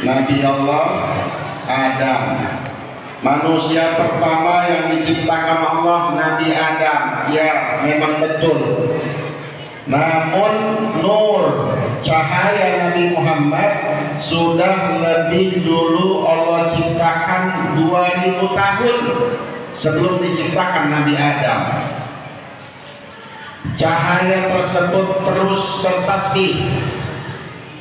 Nabi Allah Adam. Manusia pertama yang diciptakan Allah Nabi Adam. Ya, memang betul. Namun nur cahaya Nabi Muhammad sudah lebih dulu Allah ciptakan 2000 tahun sebelum diciptakan Nabi Adam. Cahaya tersebut terus bertasbih.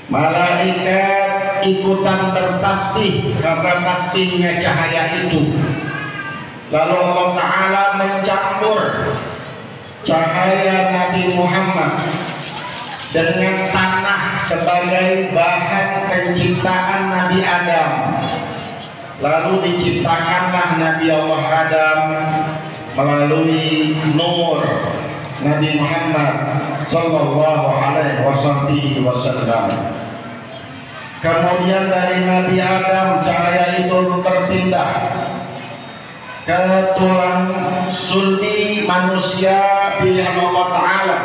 Malaikat ikutan bertasbih karena tasbihnya cahaya itu. Lalu Allah Ta'ala mencampur cahaya Nabi Muhammad dengan tanah sebagai bahan penciptaan Nabi Adam. Lalu diciptakanlah Nabi Allah Adam melalui nur Nabi Muhammad sallallahu alaihi wasallam. Kemudian dari Nabi Adam cahaya itu berpindah ke tulang sulbi manusia pilihan Allah Ta'ala.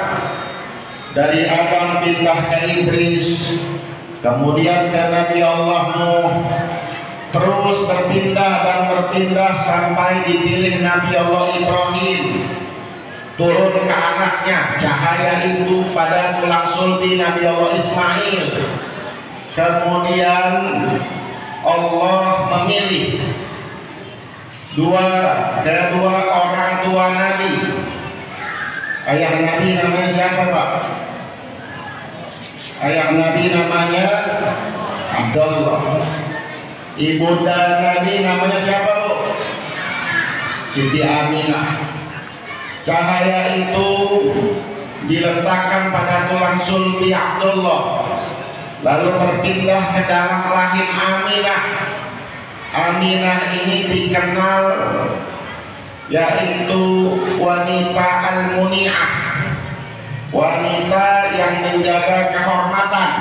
Dari Adam pindah ke Iblis, kemudian ke Nabi Allah Nuh, terus berpindah dan berpindah sampai dipilih Nabi Allah Ibrahim. Turun ke anaknya cahaya itu pada tulang sulbi Nabi Allah Ismail. Kemudian Allah memilih kedua orang tua Nabi. Ayah Nabi namanya siapa, Pak? Ayah Nabi namanya Abdullah. Ibunda Nabi namanya siapa, Bu? Siti Aminah. Cahaya itu diletakkan pada tulang sulbi Abdullah, lalu berpindah ke dalam rahim Aminah. Aminah ini dikenal yaitu wanita al-muni'ah, wanita yang menjaga kehormatan,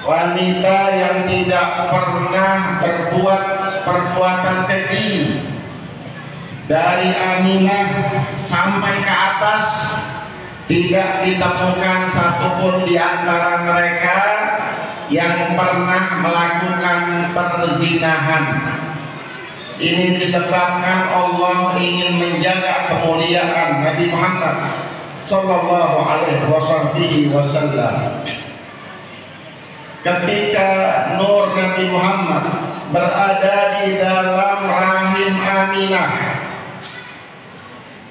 wanita yang tidak pernah berbuat perbuatan keji. Dari Aminah sampai ke atas tidak ditemukan satupun di antara mereka yang pernah melakukan perzinahan. Ini disebabkan Allah ingin menjaga kemuliaan Nabi Muhammad sallallahu alaihi wasallam. Ketika nur Nabi Muhammad berada di dalam rahim Aminah,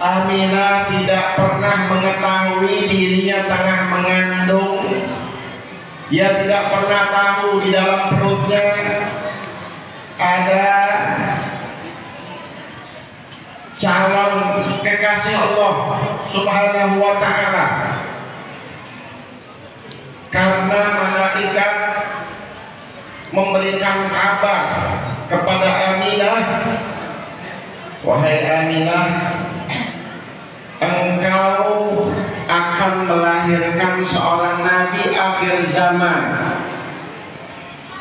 Aminah tidak pernah mengetahui dirinya tengah mengandung. Dia tidak pernah tahu di dalam perutnya ada calon kekasih Allah Subhanahu wa Ta'ala, karena malaikat memberikan kabar kepada Aminah, wahai Aminah, engkau akan melahirkan seorang nabi akhir zaman.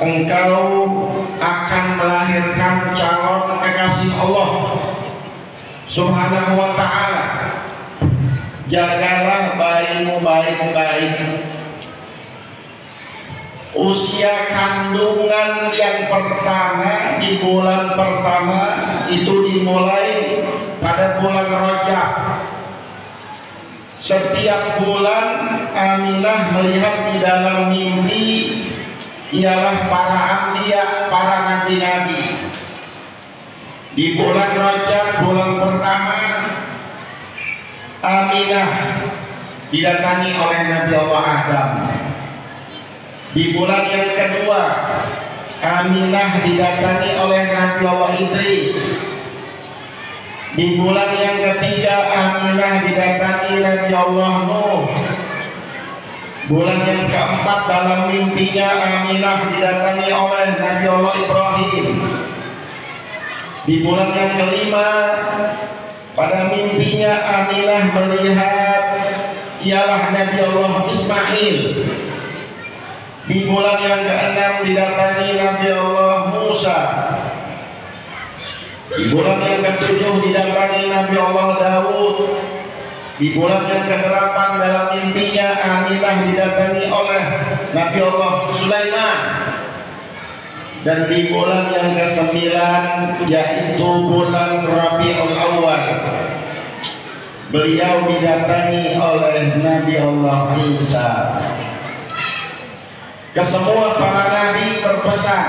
Engkau akan melahirkan calon kekasih Allah Subhanahu wa Ta'ala. Jagalah bayimu baik-baik. Usia kandungan yang pertama di bulan pertama itu dimulai pada bulan Rajab. Setiap bulan Aminah melihat di dalam mimpi ialah para anbiya, para nabi-nabi. Di bulan Rajab, bulan pertama, Aminah didatangi oleh Nabi Allah Adam. Di bulan yang kedua, Aminah didatangi oleh Nabi Allah Idris. Di bulan yang ketiga, Aminah didatangi Nabi Allah Nuh. Bulan yang keempat, dalam mimpinya Aminah didatangi oleh Nabi Allah Ibrahim. Di bulan yang kelima, pada mimpinya Aminah melihat ialah Nabi Allah Ismail. Di bulan yang keenam didatangi Nabi Allah Musa. Di bulan yang ketujuh didatangi Nabi Allah Daud. Di bulan yang ke-8 dalam mimpinya Aminah didatangi oleh Nabi Allah Sulaiman. dan di bulan yang ke-9 yaitu bulan Rabiul Awal beliau didatangi oleh Nabi Allah Isa. Kesemua para nabi berpesan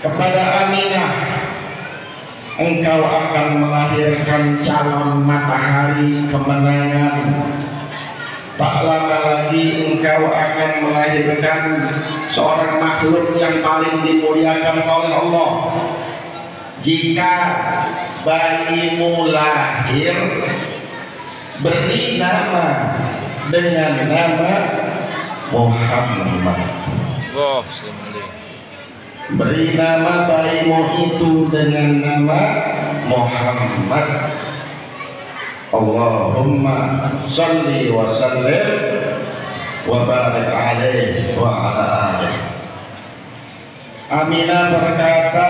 kepada Aminah, engkau akan melahirkan calon matahari kemenangan. Tak lama lagi engkau akan melahirkan seorang makhluk yang paling dimuliakan oleh Allah. Jika bayimu lahir, beri nama dengan nama Muhammad. Beri nama bayimu itu dengan nama Muhammad. Allahumma salli wa sallim wa barik alaihi wa ala alihi. Aminah berkata,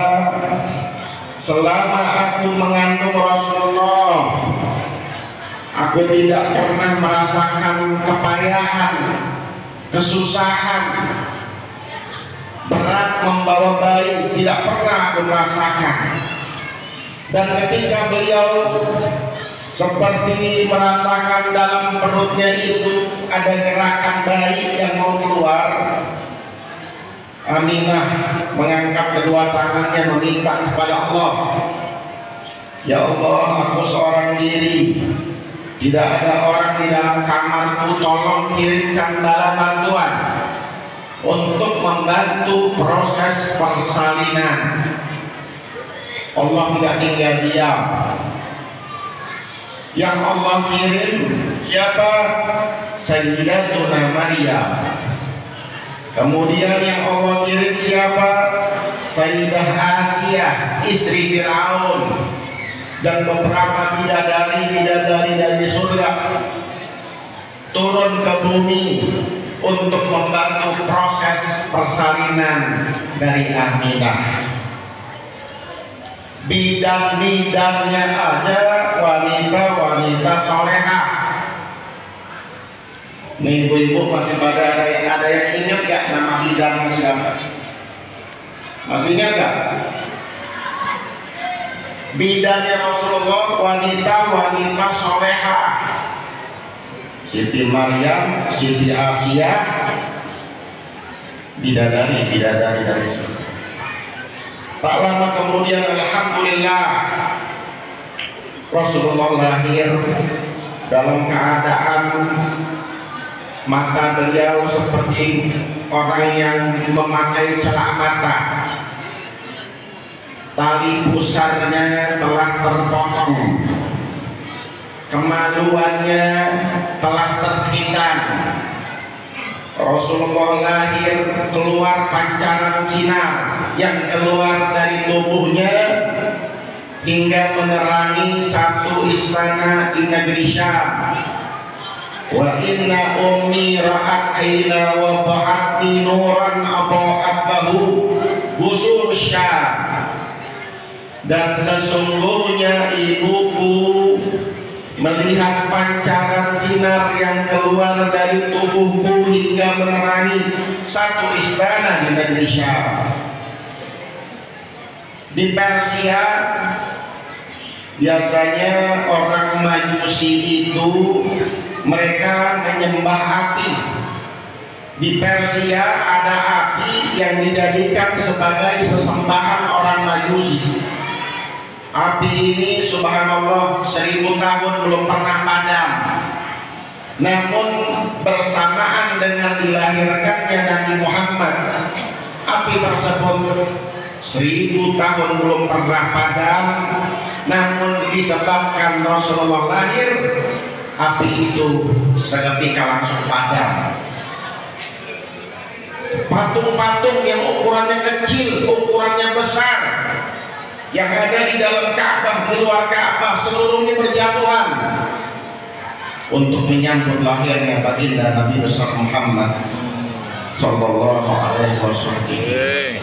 selama aku mengandung Rasulullah, aku tidak pernah merasakan kepayahan, kesusahan, berat membawa bayi, tidak pernah aku merasakan. Dan ketika beliau seperti merasakan dalam perutnya itu ada gerakan bayi yang mau keluar, Aminah mengangkat kedua tangannya meminta kepada Allah, ya Allah, aku seorang diri, tidak ada orang di dalam kamarku, tolong kirimkan bala bantuan untuk membantu proses persalinan. Allah tidak tinggal diam. Yang Allah kirim siapa? Sayyidatuna Maryam. Kemudian yang Allah kirim siapa? Sayyidah Asia, istri Fir'aun, dan beberapa bidadari dari surga turun ke bumi untuk membantu proses persalinan dari Aminah. Bidang-bidangnya ada wanita-wanita solehah. Nih ibu-ibu masih pada ada yang ingat gak nama bidang siapa? Masih ingat gak? Bidangnya Rasulullah wanita-wanita solehah. Siti Maryam, Siti Asia, bidadari dari surga. Tak lama kemudian alhamdulillah Rasulullah lahir dalam keadaan mata beliau seperti orang yang memakai celak mata. Tali pusarnya telah terpotong, kemaluannya telah terhitam. Rasulullah lahir, keluar pancaran sinar yang keluar dari tubuhnya hingga menerangi satu istana di negeri Syam. Wa inna ummi ra'at hina wa ba'atni nuran aba'at bahu busur Syam. Dan sesungguhnya ibuku melihat pancaran sinar yang keluar dari tubuhku hingga menerangi satu istana di negeri Syam. Di Persia biasanya orang Majusi itu mereka menyembah api. Di Persia ada api yang dijadikan sebagai sesembahan orang Majusi. Api ini subhanallah 1000 tahun belum pernah padam. Namun bersamaan dengan dilahirkannya Nabi Muhammad, api tersebut 1000 tahun belum pernah padam. Namun disebabkan Rasulullah lahir, api itu seketika langsung padam. Patung-patung yang ukurannya kecil, ukurannya besar, yang ada di dalam Ka'bah, di luar Ka'bah, seluruhnya berjatuhan untuk menyambut lahirnya baginda Nabi besar Muhammad sallallahu alaihi wasallam.